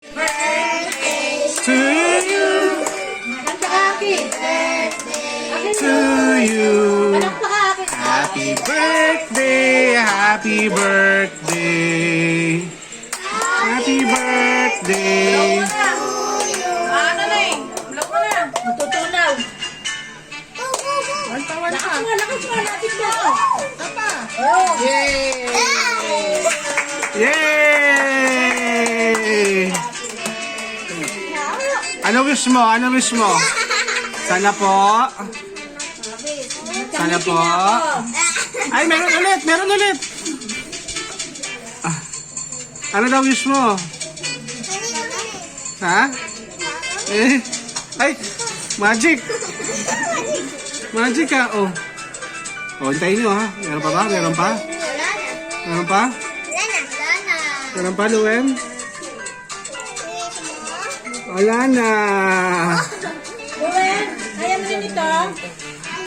To you. To you. Happy birthday, happy birthday. Happy birthday. Ano na eh? Block mo na. Matutunaw. Tawan Lakas ka. mo, lakas mo. Lapit mo. Tapa. Yay! Yay! Ano wish mo? Ano wish mo? Sana po. Sana po. Ay, meron ulit! Meron ulit! Ah, ano daw wish mo? Ha? Eh? Ay! Magic! Magic ka! Oh. Oh, hintayin nyo ha. Meron pa ba? Meron pa? Meron pa? Meron pa, Luem? Wala na. Gwen, ayaw mo rin ito.